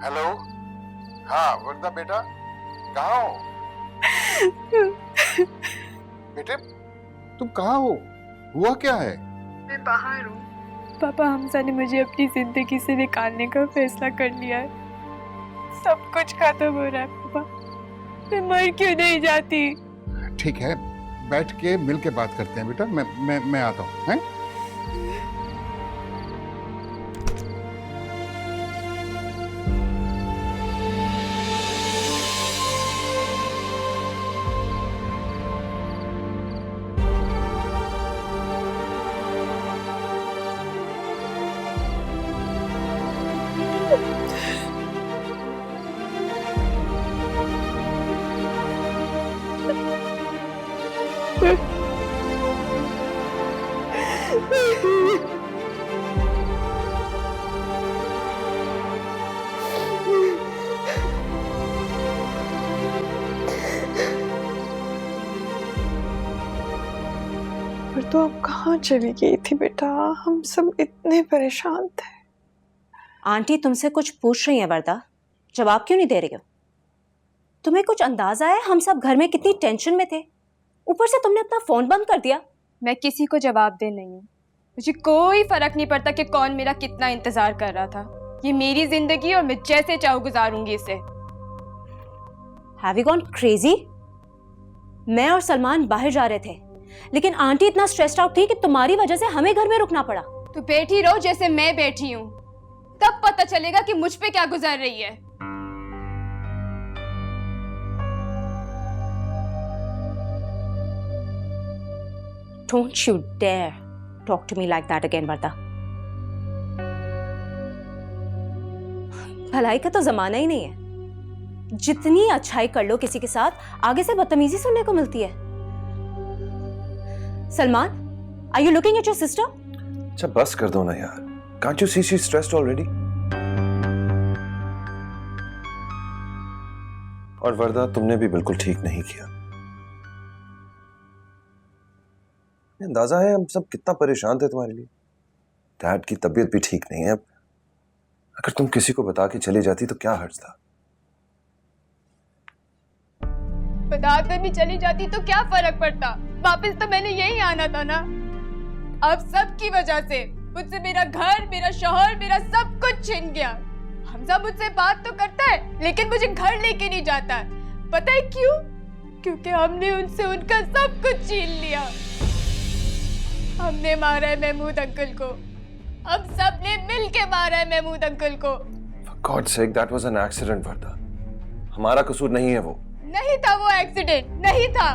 Hello. हाँ वर्दा बेटा, कहाँ हो? बेटे तुम कहाँ हो? हुआ क्या है? मैं बाहर हूँ। पापा हमजा ने मुझे अपनी जिंदगी से निकालने का फैसला कर लिया है। सब कुछ खत्म हो रहा है पापा। मैं मर क्यों नहीं जाती? ठीक है, बैठ के मिल के बात करते हैं बेटा। मैं आता हूँ हैं? पर तो अब कहाँ चली गई थी बेटा? हम सब इतने परेशान थे। आंटी तुमसे कुछ पूछ रही हैं वरदा, जवाब क्यों नहीं दे रही हो? तुम्हें कुछ अंदाजा है हम सब घर में कितनी टेंशन में थे? ऊपर से तुमने अपना फोन बंद कर दिया। मैं किसी को जवाब दे नहीं हूँ। मुझे कोई फर्क नहीं पड़ता कि कौन मेरा कितना इंतजार कर रहा था। ये मेरी जिंदगी और मैं जैसे चाहूँ गुजारूंगी इसे। Have you gone crazy? मैं और सलमान बाहर जा रहे थे, लेकिन आंटी इतना स्ट्रेस्ड आउट थी कि तुम्हारी वजह से हमें घर में रुकना पड़ा। तो बैठी रहो जैसे मैं बैठी हूँ, तब पता चलेगा कि मुझ पे क्या गुजर रही है। Don't you dare talk to me like that again, वरदा। भलाई का तो जमाना ही नहीं है। जितनी अच्छाई कर लो किसी के साथ, आगे से बदतमीजी सुनने को मिलती है। Salman, are you looking at your sister? अच्छा बस कर दो ना यार। Can't you see she's stressed already? और वरदा तुमने भी बिल्कुल ठीक नहीं किया। अंदाजा है हम सब कितना परेशान थे तुम्हारे लिए। डैड की तबीयत भी ठीक नहीं है। अब अगर तुम किसी को बता के चली जाती तो क्या हर्ज था? बताते भी चली जाती तो क्या फर्क पड़ता? वापस तो मैंने यही आना था ना। अब सब की वजह से मुझसे मेरा घर, मेरा शौहर, मेरा सब कुछ छिन गया। हमजा मुझसे बात तो करता है लेकिन मुझे घर लेके नहीं जाता है। पता है क्यों? क्योंकि हमने उनसे उनका सब कुछ छीन लिया। हमने मारा है महमूद अंकल को। हम सब ने मिल के मारा है महमूद अंकल को। For God's sake, that was an accident, वरदा। हमारा कसूर नहीं है वो। नहीं था वो एक्सीडेंट, नहीं था।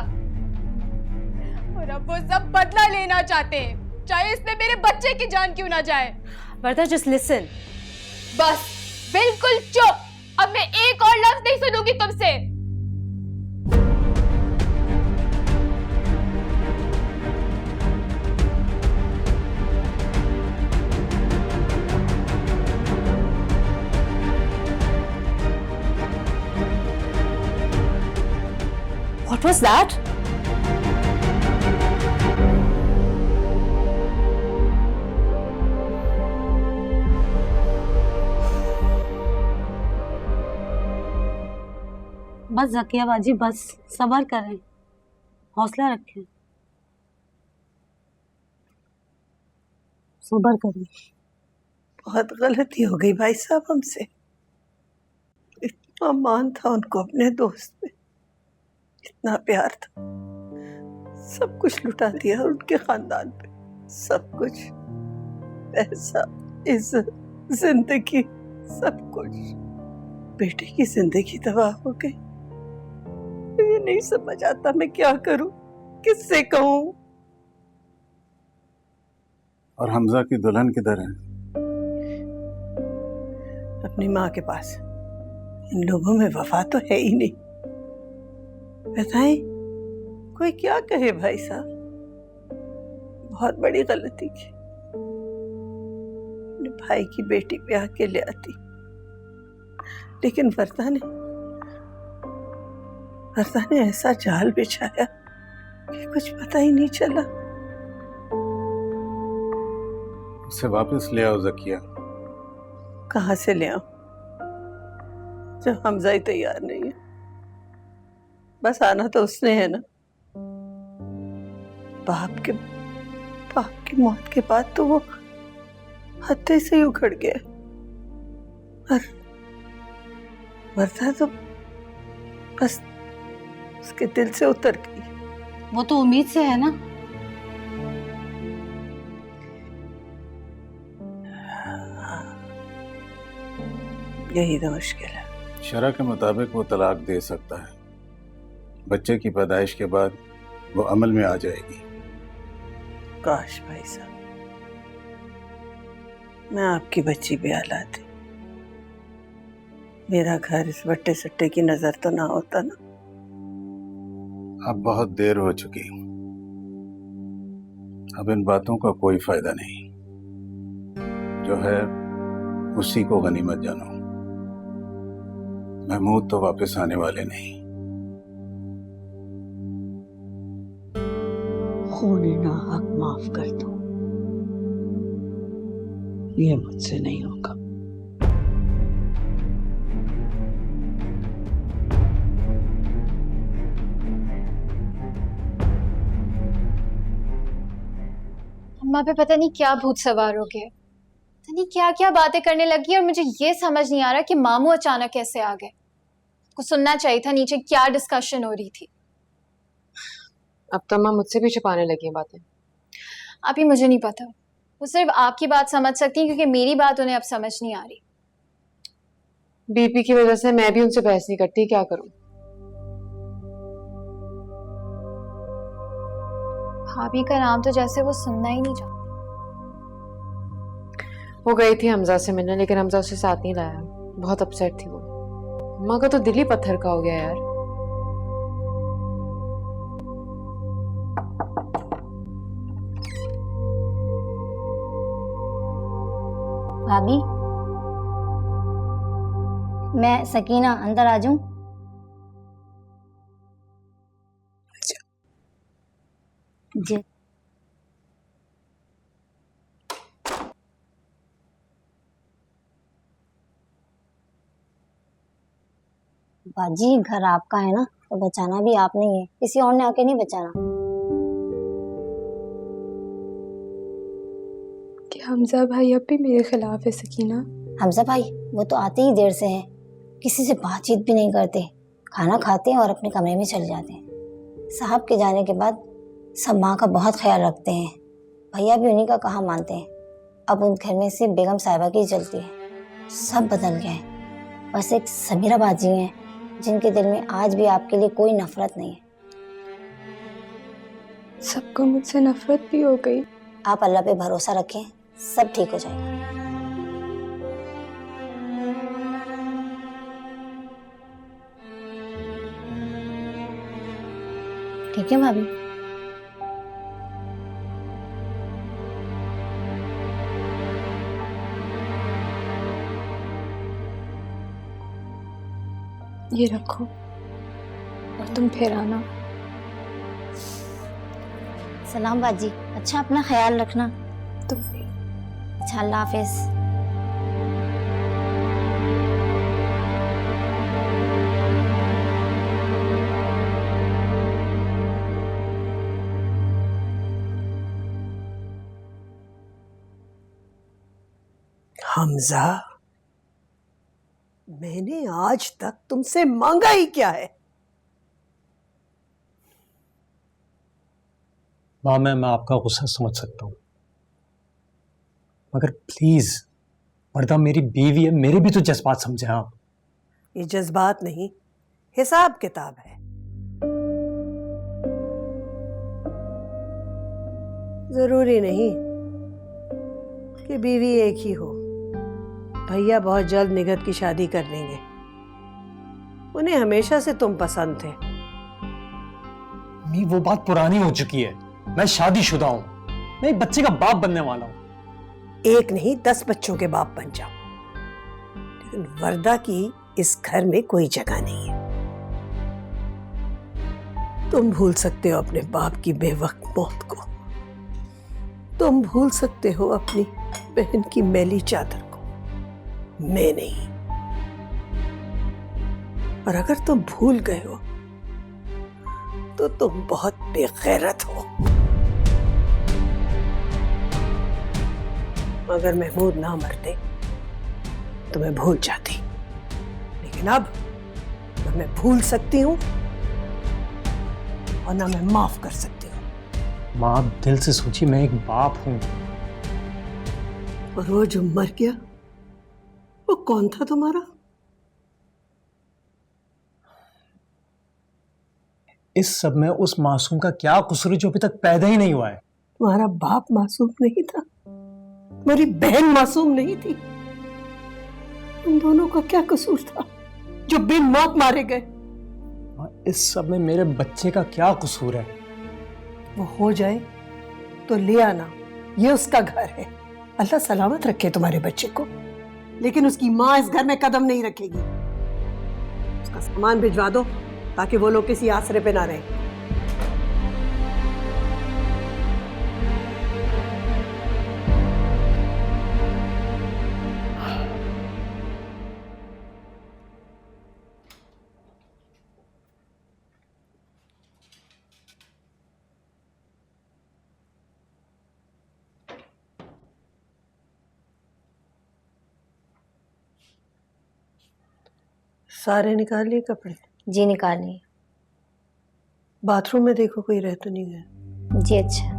और अब वो सब बदला लेना चाहते हैं, चाहे इसमें मेरे बच्चे की जान क्यों ना जाए। वरदा just listen। बस बिल्कुल चुप। अब मैं एक और लफ्ज नहीं सुनूंगी तुमसे। What was that? बस जकिया बाजी, बस सब्र करें, हौसला रखें, सब्र करें। बहुत गलती हो गई भाई साहब हमसे। इतना मान था उनको अपने दोस्त में, इतना प्यार था, सब कुछ लुटा दिया उनके खानदान पे। सब कुछ, पैसा, इज्जत, जिंदगी, सब कुछ। बेटे की जिंदगी तबाह हो गई। ये नहीं समझ आता मैं क्या करूं, किससे कहूं। और हमजा की दुल्हन किधर है? अपनी माँ के पास। इन लोगों में वफा तो है ही नहीं। बताएं कोई क्या कहे भाई साहब, बहुत बड़ी गलती की। अपने भाई की बेटी ब्याह के ले आती, लेकिन वरदा ने ऐसा जाल बिछाया कि कुछ पता ही नहीं चला। उसे वापस ले आओ जकिया। कहाँ से ले आऊं? जो हमजा ही तैयार नहीं है। बस आना तो उसने है ना। बाप की मौत के बाद तो वो हत्थे से ही उखड़ गया, और वर्दा तो बस उसके दिल से उतर गई। वो तो उम्मीद से है ना। यही तो मुश्किल है। शरअ के मुताबिक वो तलाक दे सकता है। बच्चे की पैदाइश के बाद वो अमल में आ जाएगी। काश भाई साहब मैं आपकी बच्ची भी औलादी, मेरा घर इस वट्टे सट्टे की नजर तो ना होता ना। अब बहुत देर हो चुकी, अब इन बातों का कोई फायदा नहीं। जो है उसी को गनीमत जानो। महमूद तो वापस आने वाले नहीं। खूने ना हक माफ कर दो, ये मुझसे नहीं होगा। अम्मा पे पता नहीं क्या भूत सवार हो गया, पता नहीं क्या क्या बातें करने लगी, और मुझे ये समझ नहीं आ रहा कि मामू अचानक कैसे आ गए। को सुनना चाहिए था नीचे क्या डिस्कशन हो रही थी। अब तो अम्मा मुझसे भी छुपाने लगी हैं बातें। अभी मुझे नहीं पता, वो सिर्फ आपकी बात समझ सकती हैं क्योंकि मेरी बात उन्हें अब समझ नहीं आ रही। बीपी की वजह से मैं भी उनसे बहस नहीं करती, क्या करूं। भाभी का नाम तो जैसे वो सुनना ही नहीं चाहती। वो गई थी हमजा से मिलने, लेकिन हमजा उसे साथ नहीं लाया। बहुत अपसेट थी वो। अम्मा का तो दिल ही पत्थर का हो गया यार। भाभी, मैं सकीना अंदर आ जाऊं? जी। बाजी, घर आपका है ना, तो बचाना भी आपने ही है, किसी और ने आके नहीं बचाना। कि हमजा भाई अब भी मेरे खिलाफ है सकीना? हमजा भाई वो तो आते ही देर से हैं, किसी से बातचीत भी नहीं करते, खाना खाते हैं और अपने कमरे में चले जाते हैं। साहब के जाने के बाद सब माँ का बहुत ख्याल रखते हैं, भैया भी उन्हीं का कहा मानते हैं। अब उन घर में सिर्फ बेगम साहिबा की चलती है, सब बदल गए हैं। बस एक समीरा बाजी हैं जिनके दिल में आज भी आपके लिए कोई नफरत नहीं है। सबको मुझसे नफरत भी हो गई। आप अल्लाह पे भरोसा रखें, सब ठीक हो जाएगा। ठीक है भाभी। ये रखो और तुम फिर आना। सलाम बाजी, अच्छा अपना ख्याल रखना। तुम अच्छा, अल्लाह हाफिज। हमजा, मैंने आज तक तुमसे मांगा ही क्या है? माँ, मैं आपका गुस्सा समझ सकता हूँ, मगर प्लीज वर्दा मेरी बीवी है, मेरे भी तो जज्बात समझे आप। ये जज्बात नहीं, हिसाब किताब है। जरूरी नहीं कि बीवी एक ही हो। भैया बहुत जल्द निगत की शादी कर लेंगे। उन्हें हमेशा से तुम पसंद थे। मी, वो बात पुरानी हो चुकी है। मैं शादीशुदा हूँ, मैं एक बच्चे का बाप बनने वाला हूँ। एक नहीं 10 बच्चों के बाप बन जाओ, लेकिन वर्दा की इस घर में कोई जगह नहीं है। तुम भूल सकते हो अपने बाप की बेवक्त मौत को, तुम भूल सकते हो अपनी बहन की मैली चादर को, मैं नहीं। और अगर तुम भूल गए हो तो तुम बहुत बेगैरत हो। अगर महमूद ना मरते तो मैं भूल जाती, लेकिन अब ना मैं भूल सकती हूँ और ना मैं माफ कर सकती हूँ। माँ, आप दिल से सोचिए, मैं एक बाप हूं। और वो जो मर गया वो कौन था तुम्हारा? इस सब में उस मासूम का क्या कसूर है जो अभी तक पैदा ही नहीं हुआ है? तुम्हारा बाप मासूम नहीं था, तुम्हारी बहन मासूम नहीं थी। उन दोनों का क्या कसूर था जो बिन मौत मारे गए? इस सब में मेरे बच्चे का क्या कसूर है? वो हो जाए तो ले आना, ये उसका घर है। अल्लाह सलामत रखे तुम्हारे बच्चे को, लेकिन उसकी माँ इस घर में कदम नहीं रखेगी। उसका सामान भिजवा दो ताकि वो लोग किसी आसरे पे ना रहे। सारे निकाल लिए कपड़े? जी निकाल लिए। बाथरूम में देखो कोई रह तो नहीं गया। जी अच्छा।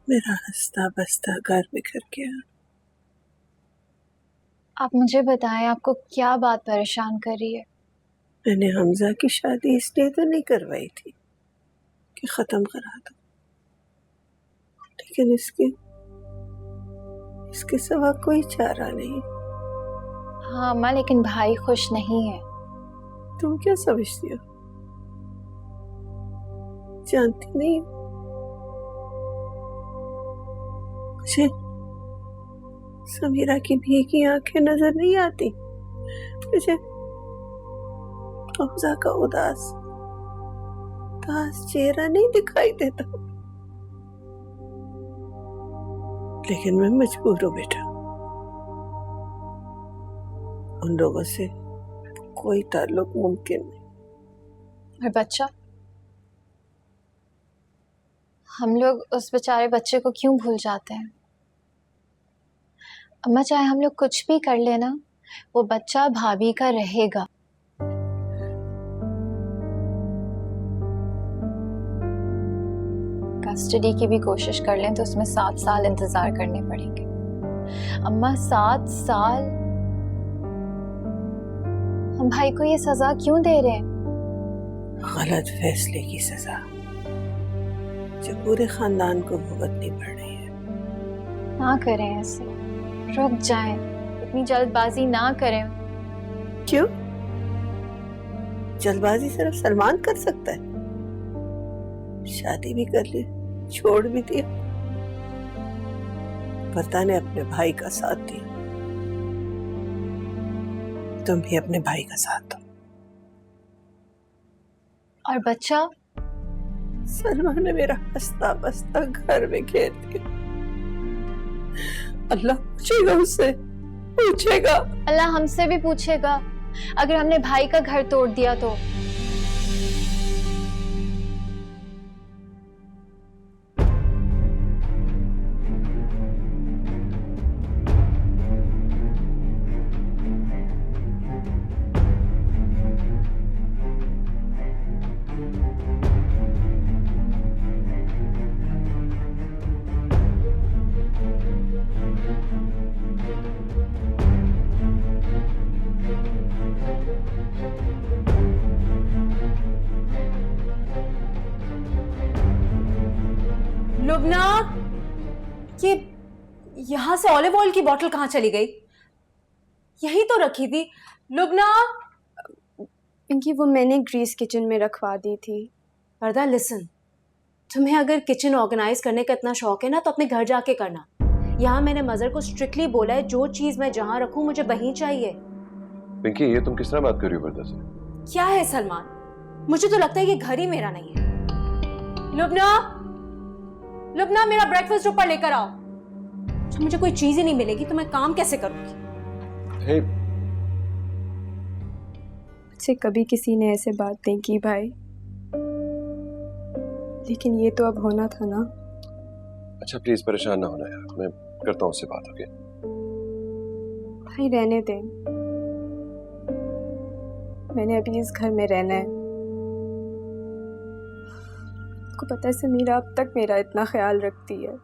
मेरा हंसता बसता घर बिखर गया। आप मुझे बताएं, आपको क्या बात परेशान कर रही है? मैंने हमजा की शादी इसलिए तो नहीं करवाई थी कि खत्म करा दो, लेकिन इसके सिवा कोई चारा नहीं। हाँ अम्मा, लेकिन भाई खुश नहीं है। तुम क्या समझती हो? जानती नहीं हो मुझे समीरा की भीगी आंखें नजर नहीं आती, मुझे हमजा का उदास चेहरा नहीं दिखाई देता। लेकिन मैं मजबूर हूं बेटा, उन लोगों से कोई ताल्लुक मुमकिन नहीं। और बच्चा, हम लोग उस बेचारे बच्चे को क्यों भूल जाते हैं? अम्मा, चाहे हम लोग कुछ भी कर लेना, वो बच्चा भाभी का रहेगा। कस्टडी की भी कोशिश कर लें तो उसमें 7 साल इंतजार करने पड़ेंगे। अम्मा 7 साल? हम भाई को ये सजा क्यों दे रहे हैं? गलत फैसले की सजा जो पूरे खानदान को भुगतनी पड़ रही है। ना करें ऐसे, रुक जाएं, इतनी जल्दबाजी ना करें। क्यों? जल्दबाजी सिर्फ सलमान कर सकता है। शादी भी कर ली, छोड़ भी दिया, पता ने अपने भाई का साथ दिया। तुम भी अपने भाई का साथ दो। और बच्चा? सलमान ने मेरा हंसता बसता घर में घेर दिया। अल्लाह पूछेगा उससे, पूछेगा। अल्लाह हमसे भी पूछेगा अगर हमने भाई का घर तोड़ दिया तो। लुबना, ये यहाँ से ऑलिव ऑयल की बोतल कहाँ चली गई? यही तो रखी थी। लुबना। पिंकी, वो मैंने ग्रीस किचन में रखवा दी थी। वर्दा लिसन, तुम्हें अगर किचन ऑर्गेनाइज करने का इतना शौक है ना तो अपने घर जाके करना। यहाँ मैंने मदर को स्ट्रिक्टली बोला है जो चीज मैं जहाँ रखूँ मुझे वहीं चाहिए। पिंकी, ये तुम किस तरह बात कर रही हो वर्दा से? क्या है सलमान, मुझे तो लगता है ये घर ही मेरा नहीं है। लुबना, लुबना, मेरा ब्रेकफास्ट ऊपर लेकर आओ। जब मुझे कोई चीज ही नहीं मिलेगी तो मैं काम कैसे करूंगी? हे, मुझसे कभी किसी ने ऐसे बात नहीं की भाई, लेकिन ये तो अब होना था ना। अच्छा प्लीज परेशान ना होना यार, मैं करता हूँ उससे बात। ओके भाई रहने दे, मैंने अभी इस घर में रहना है। आपको पता है समीरा अब तक मेरा इतना ख्याल रखती है।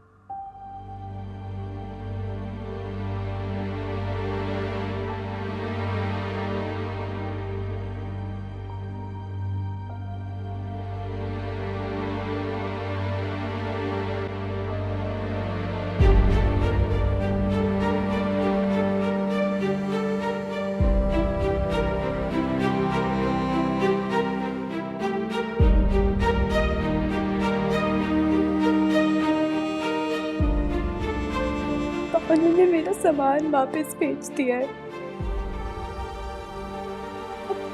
उन्होंने मेरा सामान वापस भेज दिया है।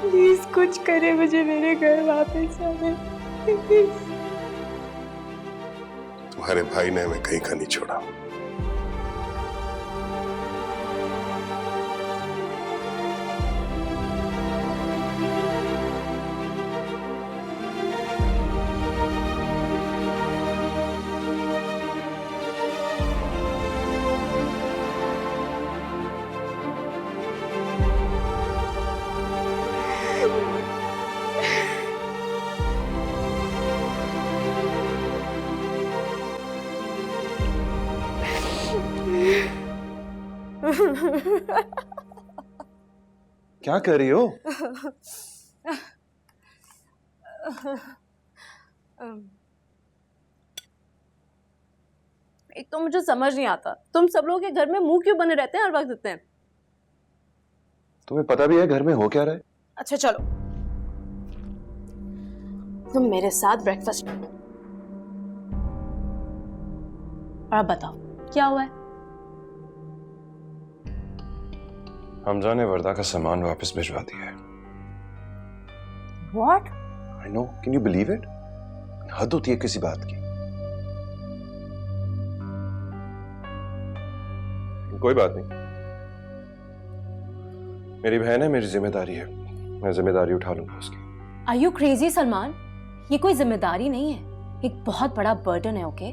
प्लीज कुछ करे, मुझे मेरे घर वापस आने। तुम्हारे भाई ने हमें कहीं का नहीं छोड़ा। क्या कर रही हो? एक तो मुझे समझ नहीं आता तुम सब लोग के घर में मुंह क्यों बने रहते हैं हर वक्त इतने। तुम्हें पता भी है घर में हो क्या रहा है? अच्छा चलो तुम मेरे साथ ब्रेकफास्ट करो और अब बताओ क्या हुआ है। हमजा ने वर्दा का सामान वापस भिजवा दिया है। What? I know, can you believe it? हद होती है किसी बात की। कोई बात नहीं, मेरी बहन है, मेरी जिम्मेदारी है, मैं जिम्मेदारी उठा लूंगा उसकी। Are you crazy Salman? ये कोई जिम्मेदारी नहीं है, एक बहुत बड़ा बर्डन है। ओके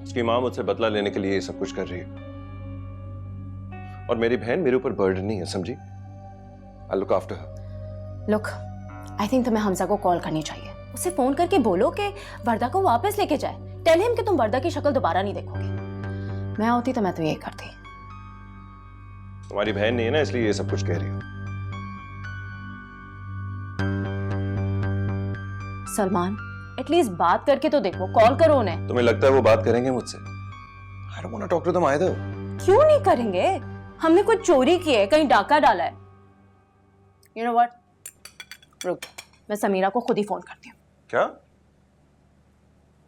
उसकी माँ मुझसे बदला लेने के लिए ये सब कुछ कर रही है और मेरी बहन मेरे ऊपर बर्डन नहीं है, समझी? I'll look after her. Look, I think तुम्हें हमजा को कॉल करनी चाहिए। उसे फोन करके बोलो कि वर्दा को वापस लेके जाए। Tell him कि तुम वर्दा की शक्ल दोबारा नहीं देखोगी। मैं होती तो मैं तो यही करती। तुम्हारी बहन नहीं है ना, इसलिए ये सब कुछ कह रही हो। सलमान एटलीस्ट बात करके तो देखो, कॉल करो उन्हें। तुम्हें लगता है वो बात करेंगे मुझसे? I don't want to talk to them either. क्यों नहीं करेंगे? हमने कुछ चोरी की है, कहीं डाका डाला है। You know what? रुक, मैं समीरा को खुद ही फोन करती हूँ। क्या?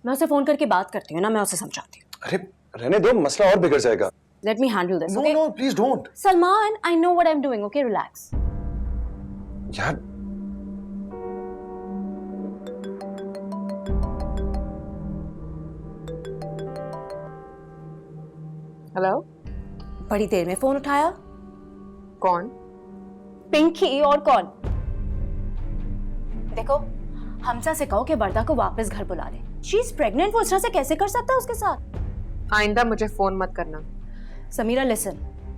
मैं उसे फोन करके बात करती हूँ ना, मैं उसे समझाती हूँ। अरे रहने दो, मसला और बिगड़ जाएगा। Let me handle this, No, okay? no, please don't. Salman, I know what I'm doing, okay? Relax. यार हेलो, बड़ी देर में फोन उठाया। कौन? पिंकी, और कौन? देखो, हमजा से कहो कि वर्दा को वापस घर बुला ले। शी इज प्रेग्नेंट, वो इस तरह से कैसे कर सकता है उसके साथ? आइंदा मुझे फोन मत करना। समीरा लिसन,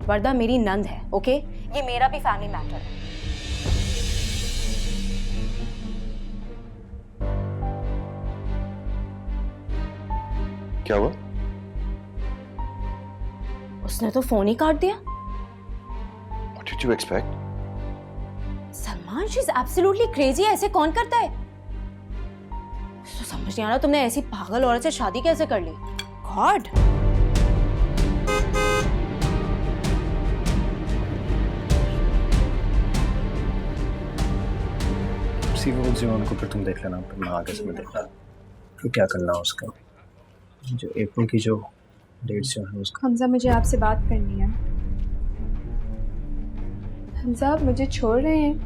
वर्दा मेरी नंद है, ओके? ये मेरा भी फैमिली मैटर है। क्या हुआ? उसने तो फोन ही काट दिया। What did you expect? Salman, she is absolutely crazy, ऐसे कौन करता है? तो समझ नहीं आ रहा तुमने ऐसी पागल औरत से शादी कैसे कर ली। गॉड। उनको फिर तुम देख लेना, फिर मैं आगे से मैं देखना फिर क्या करना है उसका। जो अप्रैल की जो डेट जो है उसका। हमजा मुझे आपसे बात करनी है। हमजा आप मुझे छोड़ रहे हैं,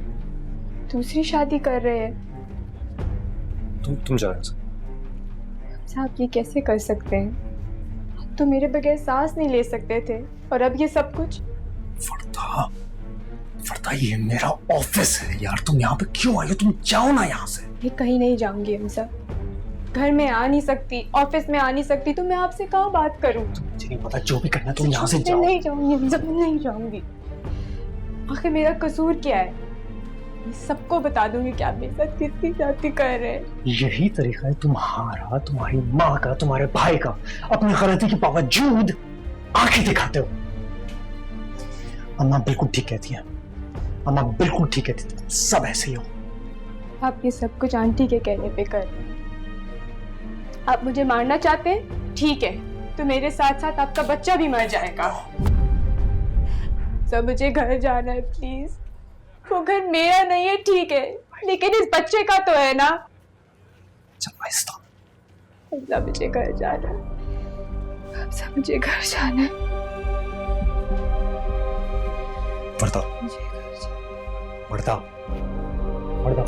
दूसरी शादी कर रहे हैं। तुम जा रहे हो। हमजा आप ये कैसे कर सकते हैं? आप तो मेरे बगैर सांस नहीं ले सकते थे और अब ये सब कुछ। फरदा ये मेरा ऑफिस है यार, तुम यहाँ पे क्यों आई हो? तुम जाओ ना यहाँ से। मैं कहीं नहीं जाऊंगी हमजा, घर में आ नहीं सकती, ऑफिस में आ नहीं सकती, तो मैं आपसे कहाँ बात करूँ? मुझे नहीं पता, जो भी करना तुम यहाँ से जाओ। नहीं जाऊंगी हमजा, मैं नहीं जाऊंगी। आखिर मेरा कसूर क्या है? मैं सबको बता दूंगी कि आप मेरे साथ कितनी जाती कर रहे हैं। यही तरीका है तुम्हारा, तुम्हारी माँ का, तुम्हारे भाई का, अपनी गलती के बावजूद आंखें दिखाते हो। अम्मा बिल्कुल ठीक कहती है, अम्मा बिल्कुल ठीक कहती है, तुम सब ऐसे ही हो। आप ये सब कुछ आंटी के कहने पे कर रहे हैं। आप मुझे मारना चाहते हैं? ठीक है, तो मेरे साथ साथ आपका बच्चा भी मर जाएगा। सब मुझे घर जाना है प्लीज। वो घर मेरा नहीं है ठीक है, लेकिन इस बच्चे का तो है ना। सब मुझे घर जाना है, सब मुझे घर जाना है। वर्दा, वर्दा, वर्दा,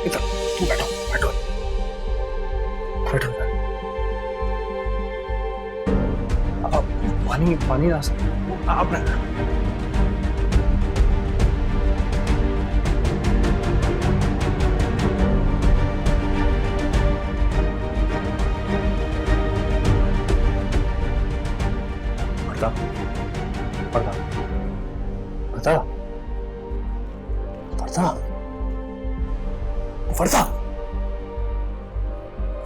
इधर तुम बैठो, बैठो, बैठो। अब पानी रास्ता आप रखना। वर्दा, वर्दा, वर्दा, वर्दा,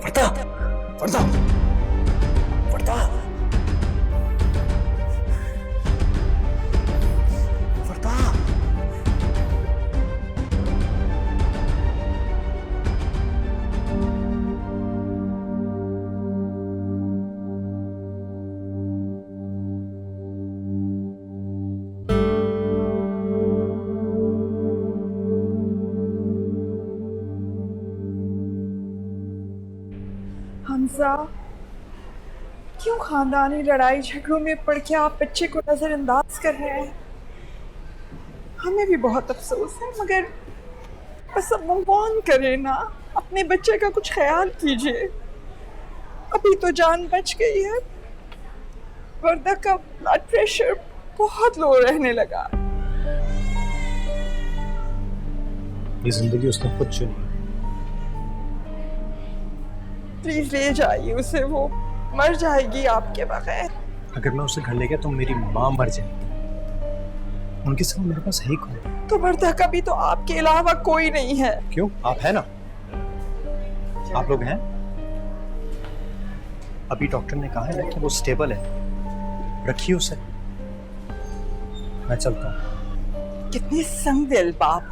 वर्दा, वर्दा, वर्दा, वर्दा, वर्दा। हमजा, क्यों खानदानी लड़ाई झगड़ों में पड़ के आप बच्चे को नजरअंदाज कर रहे हैं? हमें भी बहुत अफसोस है, मगर बस अब मूव ऑन करें ना। अपने बच्चे का कुछ ख्याल कीजिए। अभी तो जान बच गई है। वर्दा का ब्लड प्रेशर बहुत लो रहने लगा। ये जिंदगी उसने खुद चुनी। प्लीज ले जाइए उसे, वो मर जाएगी आपके बगैर। अगर मैं उसे घर ले गया तो मेरी माँ मर जाएगी। उनके सिवा मेरे पास है ही कौन? तो वर्दा का भी तो आपके अलावा कोई नहीं है। क्यों? आप है ना, आप लोग हैं। अभी डॉक्टर ने कहा है ना कि वो स्टेबल है, रखिए उसे। मैं चलता हूँ। कितनी संगदिल बाप।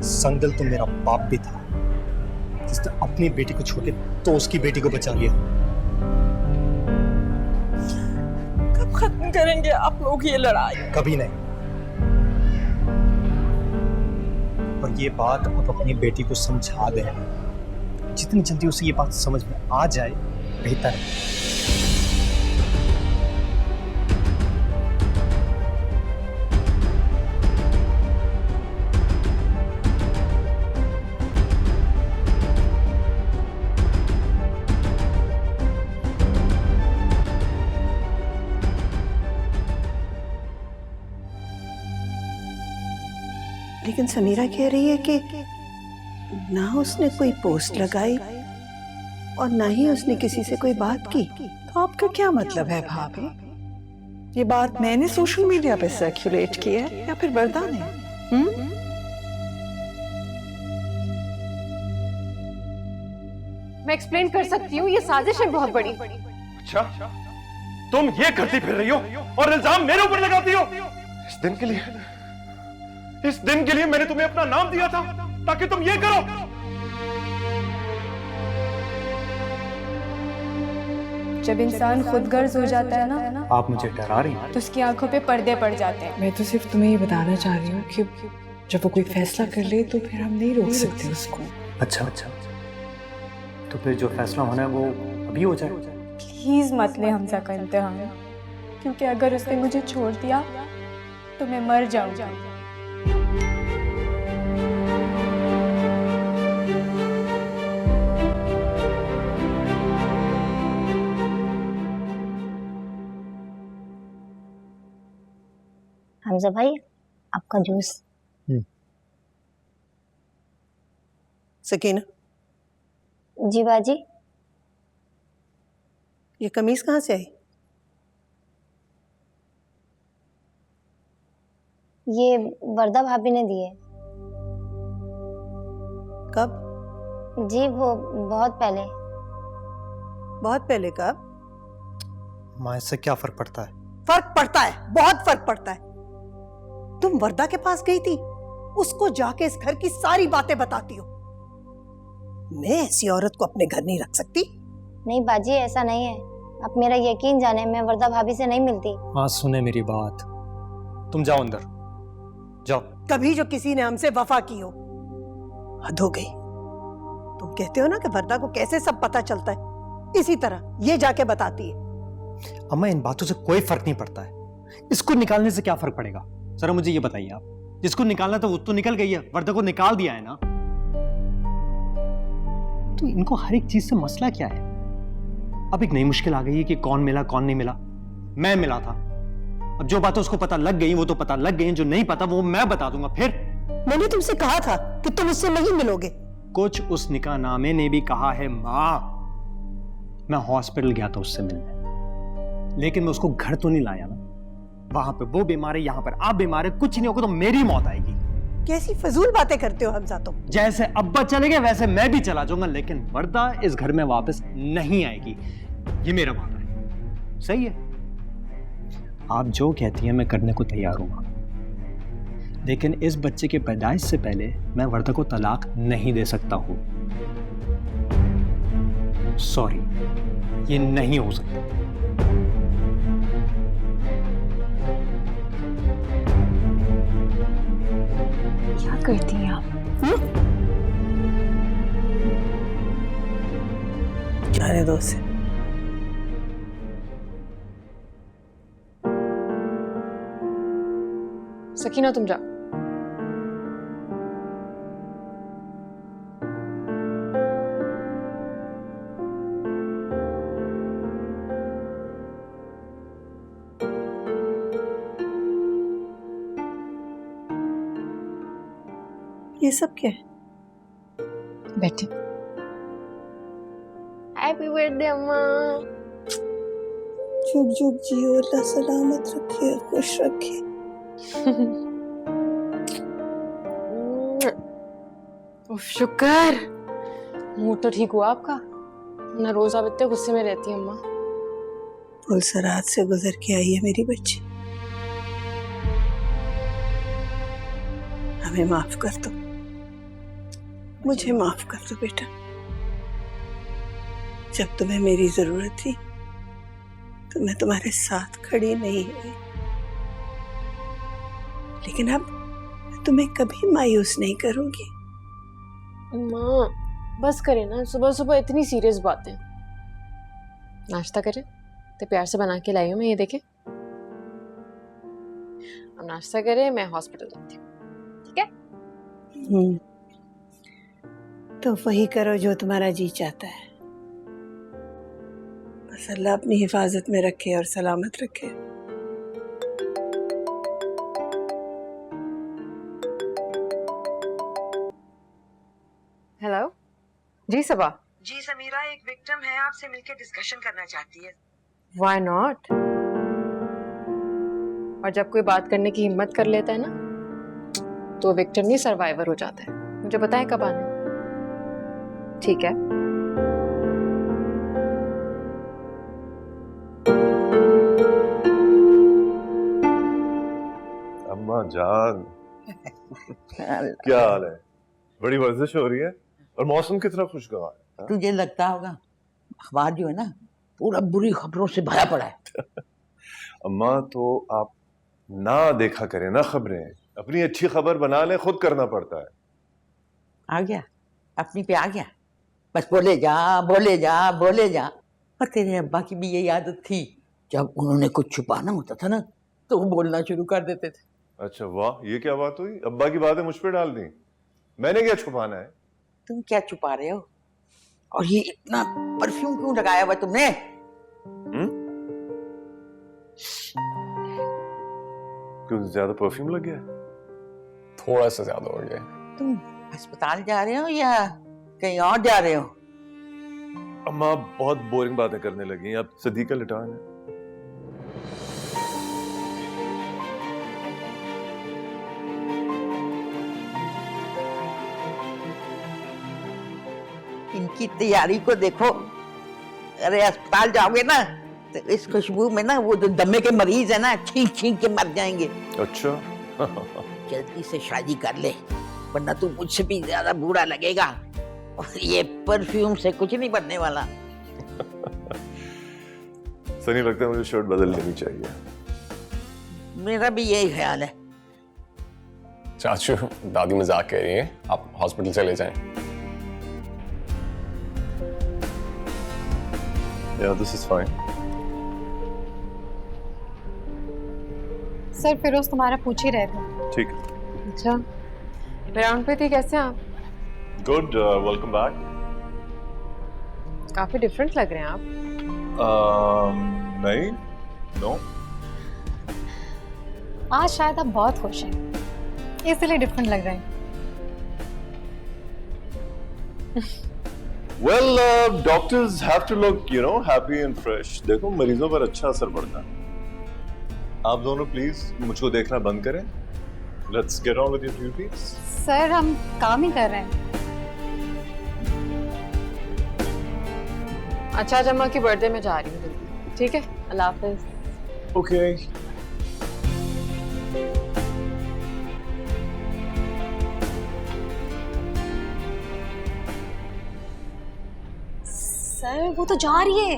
संगदिल तो मेरा बाप भी था, जिसने अपनी बेटी को छोड़ के तो उसकी बेटी को बचा लिया। कब खत्म करेंगे आप लोग ये लड़ाई? कभी नहीं। और ये बात आप अपनी बेटी को समझा दें। जितनी जल्दी उसे ये बात समझ में आ जाए बेहतर है। लेकिन समीरा कह रही है कि ना उसने कोई पोस्ट लगाई और ना ही उसने किसी से कोई बात की। तो आपका क्या मतलब है भाभी? ये बात मैंने सोशल मीडिया पे सर्कुलेट की है या फिर वर्दा ने? मैं एक्सप्लेन कर सकती हूँ, ये साजिश है बहुत बड़ी। अच्छा, तुम ये करती फिर रही हो और इल्जाम मेरे ऊपर लगाती हो? इस दिन के लिए इस दिन के लिए मैंने तुम्हें अपना नाम दिया था ताकि तुम ये करो। जब इंसान खुदगर्ज हो जाता है ना, आप मुझे डरा रही हैं। तो उसकी आंखों पे पर्दे पड़ जाते हैं। मैं तो सिर्फ तुम्हें ये बताना चाह रही हूँ कि जब वो कोई फैसला कर ले तो फिर हम नहीं रोक सकते उसको। अच्छा, तो फिर जो फैसला होना है वो अभी हो जाए। प्लीज मत ले हमजा का इम्तिहान, क्योंकि अगर उसने मुझे छोड़ दिया तो मैं मर जाऊंगा। हमजा भाई, आपका जूस। सकीना, जी बाजी। ये कमीज कहाँ से आई? ये वर्दा भाभी ने दी है। कब? जी वो बहुत पहले। बहुत पहले कब? माँ, इससे क्या फर्क पड़ता है? फर्क पड़ता है, बहुत फर्क पड़ता है। तुम वर्दा के पास गई थी, उसको जाके इस घर की सारी बातें बताती हो। मैं ऐसी औरत को अपने घर नहीं रख सकती। नहीं बाजी, ऐसा नहीं है। आप मेरा यकीन जाने, मैं वर्दा भाभी से नहीं मिलती। माँ सुने मेरी बात, तुम जाओ अंदर जाओ। कभी जो किसी ने हमसे वफा की हो, हद हो गई। तुम कहते हो ना कि वर्दा को कैसे सब पता चलता है, इसी तरह ये जाके बताती है। अम्मा, इन बातों से कोई फर्क नहीं पड़ता है। इसको निकालने से क्या फर्क पड़ेगा? जरा मुझे ये बताइए आप, जिसको निकालना था वो तो निकल गई है, वर्दा को निकाल दिया है ना। तो इनको हर एक चीज से मसला क्या है? अब एक नई मुश्किल आ गई है कि कौन मिला कौन नहीं मिला। मैं मिला था, अब जो बातें उसको पता लग गई वो तो पता लग गई, जो नहीं पता वो मैं बता दूंगा। फिर मैंने तुमसे कहा था कि तुम उससे नहीं मिलोगे। कुछ उस निकाहनामे ने भी कहा है माँ। मैं हॉस्पिटल गया था उससे मिलने, लेकिन मैं उसको घर तो नहीं लाया ना। वहां पे वो बीमार है, यहाँ पर आप बीमार है, कुछ नहीं होगा तो मेरी मौत आएगी। कैसी फजूल बातें करते हो हमजा तुम। जैसे अब्बा चले गए वैसे मैं भी चला जाऊंगा, लेकिन वर्दा इस घर में वापस नहीं आएगी, ये मेरा वादा है। सही है, आप जो कहती हैं मैं करने को तैयार हूं, लेकिन इस बच्चे के पैदाइश से पहले मैं वर्दा को तलाक नहीं दे सकता हूं। सॉरी, ये नहीं हो सकता। क्या करती हैं आप? जाने दो उसे। सकीना तुम जा। ये सब क्या है? बैठे। हैप्पी बर्थडे अम्मा। जुग जुग जियो, अल्लाह सलामत रखे, खुश रखे। शुक्र, मूड तो ठीक हुआ आपका, ना रोज आप इतने गुस्से में रहती हैं अम्मा। पुलसरात से गुजर के आई है मेरी बच्ची, हमें माफ कर दो, मुझे माफ कर दो बेटा। जब तुम्हें मेरी जरूरत थी तो मैं तुम्हारे साथ खड़ी नहीं हुई, लेकिन अब मैं तुम्हें कभी मायूस नहीं करूंगी। अम्मा बस करें ना, सुबह सुबह इतनी सीरियस बातें। नाश्ता करें तो प्यार से बना के लाई हूं मैं, ये देखें। अब नाश्ता करें, मैं हॉस्पिटल जाती हूँ, ठीक है? तो वही करो जो तुम्हारा जी चाहता है। बस अल्लाह अपनी हिफाजत में रखे और सलामत रखे। हेलो जी सबा। जी समीरा, एक विक्टिम है, आपसे मिलकर डिस्कशन करना चाहती है। Why not? और जब कोई बात करने की हिम्मत कर लेता है ना, तो विक्टिम नहीं सर्वाइवर हो जाता है। मुझे बताएं कब आना है? ठीक है। अम्मा जान, क्या हाल है? बड़ी वर्जिश हो रही है और मौसम कितना खुशगवार है। तुझे लगता होगा अखबार जो है ना पूरा बुरी खबरों से भरा पड़ा है। अम्मा तो आप ना देखा करें ना खबरें, अपनी अच्छी खबर बना ले, खुद करना पड़ता है। आ गया, अपनी पे आ गया, बस बोले जा बोले जा बोले जा। और तेरे अब्बा की भी यही आदत थी, जब उन्होंने कुछ छुपाना होता था ना तो वो बोलना शुरू कर देते थे। अच्छा वाह, ये क्या बात हुई? अब्बा की बातें मुझ पे डाल दी, मैंने क्या छुपाना है? तुम क्या छुपा रहे हो? और ये इतना परफ्यूम क्यों लगाया हुआ तुमने? क्यों ज्यादा परफ्यूम लग गया? थोड़ा सा ज्यादा हो गया। तुम अस्पताल जा रहे हो या कहीं और जा रहे हो? अम्मा बहुत बोरिंग बातें करने लगी, अब सदीका लिटान है। इनकी तैयारी को देखो। अरे अस्पताल जाओगे ना तो इस खुशबू में ना वो जो दमे के मरीज है ना छींक छींक के मर जाएंगे। अच्छा जल्दी से शादी कर ले वरना तू मुझसे भी ज्यादा बुरा लगेगा, और ये परफ्यूम से कुछ नहीं बनने वाला। सनी लगता है मुझे शर्ट बदल लेनी चाहिए। मेरा भी यही ख्याल है। चाचू दादी मजाक कह रही है, आप हॉस्पिटल चले जाएं। Yeah, this is fine. Sir Feroz तुम्हारा पूछ ही रहे थे। ठीक है। अच्छा ग्राउंड पे थी, कैसे आप? Good, welcome back. काफी डिफरेंट लग रहे हैं आप। नहीं, नो। आज शायद आप बहुत खुश हैं, इसलिए डिफरेंट लग रहे हैं। Well, doctors have to look, you know, happy and fresh. देखो मरीजों पर अच्छा असर पड़ता है। आप दोनों प्लीज मुझको देखना बंद करें। Let's get on with your duties. Sir हम काम ही कर रहे हैं। अच्छा आज अम्मा की बर्थडे में जा रही हूँ, ठीक है? अल्लाह हाफिज। Okay. सर वो तो जा रही है।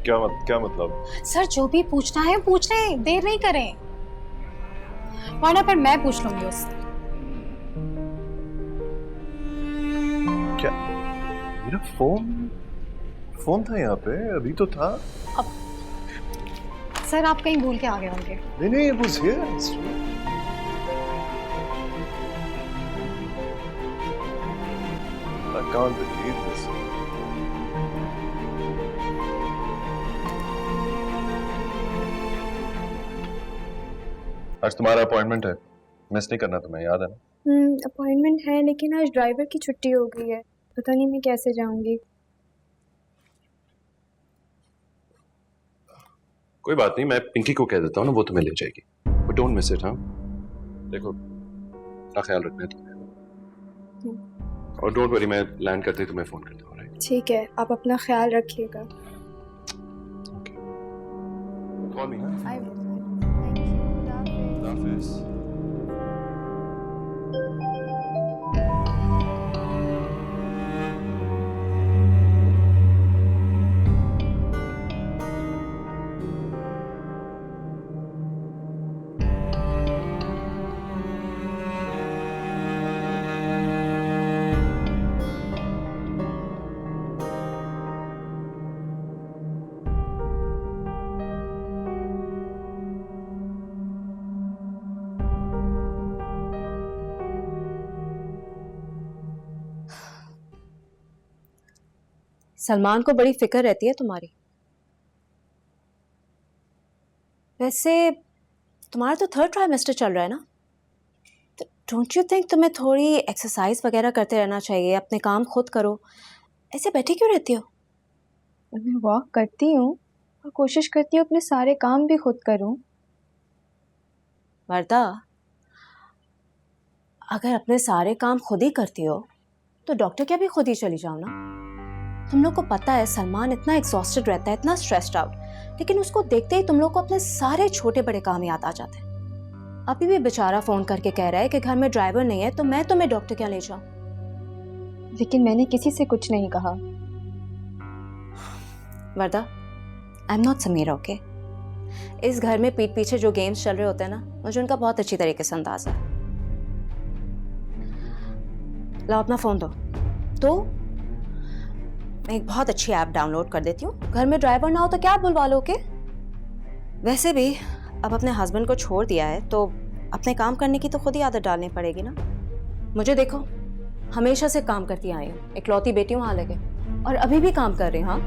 क्या मतलब? सर जो भी पूछना है पूछ रहे, देर नहीं करें, वरना फिर मैं पूछ लूंगी उससे। क्या मेरा फोन था यहाँ पे? अभी तो था। अब सर आप कहीं भूल के आ गए होंगे। नहीं, it was here. It's true. I can't believe this. आज तुम्हारा अपॉइंटमेंट है, मिस नहीं करना तुम्हें, याद है ना? अपॉइंटमेंट है लेकिन आज ड्राइवर की छुट्टी हो गई है, पता नहीं मैं कैसे जाऊंगी। कोई बात नहीं, मैं पिंकी को कह देता हूँ ना, वो तुम्हें ले जाएगी। But don't miss it. हाँ देखो, अपना ख्याल रखना है तुम्हें। और डोंट वरी, मैं लैंड करते ही तुम्हें फोन करता हूँ। राइट? ठीक है, आप अपना ख्याल रखिएगा। ओके, कॉल मी। हाँ, आई विल। Thank you. खुदा हाफिज़। सलमान को बड़ी फिक्र रहती है तुम्हारी। वैसे तुम्हारा तो 3rd ट्राइमेस्टर चल रहा है ना, तो डोंट यू थिंक तुम्हें थोड़ी एक्सरसाइज वगैरह करते रहना चाहिए? अपने काम खुद करो, ऐसे बैठे क्यों रहती हो? मैं वॉक करती हूँ और कोशिश करती हूँ अपने सारे काम भी खुद करूँ। वर्दा, अगर अपने सारे काम खुद ही करती हो तो डॉक्टर क्या भी खुद ही चली जाओ ना। तुम लोग को पता है सलमान इतना एग्जॉस्टेड रहता है, इतना स्ट्रेस्ड आउट, लेकिन उसको देखते ही तुम लोग को अपने सारे छोटे बड़े काम याद आ जाते हैं। अभी भी बेचारा फोन करके कह रहा है कि घर में ड्राइवर नहीं है तो मैं तुम्हें डॉक्टर क्या ले जाऊं। लेकिन मैंने किसी से कुछ नहीं कहा। Warda, I am not Sameera, okay? इस घर में पीठ पीछे जो गेम्स चल रहे होते हैं ना, मुझे उनका बहुत अच्छी तरीके से अंदाजा है। लाओ अपना फोन दो। तो मैं एक बहुत अच्छी ऐप डाउनलोड कर देती हूँ, घर में ड्राइवर ना हो तो क्या बुलवा लो, ओके? वैसे भी अब अपने हस्बैंड को छोड़ दिया है तो अपने काम करने की तो खुद ही आदत डालनी पड़ेगी ना। मुझे देखो, हमेशा से काम करती आई हूँ, इकलौती बेटी हूँ हाल लगे, और अभी भी काम कर रही हूँ। हाँ,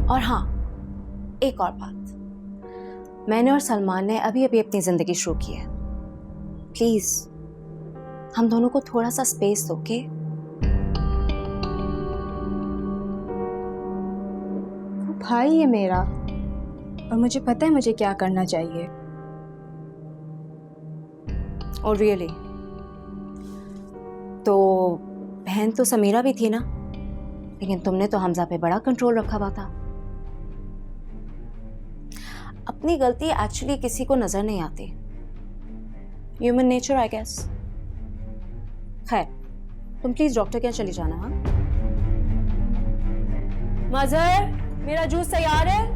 और हाँ, एक और बात, मैंने और सलमान ने अभी अभी अपनी जिंदगी शुरू की है। प्लीज हम दोनों को थोड़ा सा स्पेस दो, ओके? भाई है मेरा, और मुझे पता है मुझे क्या करना चाहिए। और रियली तो बहन तो समीरा भी थी ना, लेकिन तुमने तो हमजा पे बड़ा कंट्रोल रखा हुआ था। अपनी गलती एक्चुअली किसी को नजर नहीं आती, ह्यूमन नेचर आई गेस। खैर, तुम प्लीज डॉक्टर के यहाँ चली जाना। हाँ मजर, मेरा जूस तैयार है।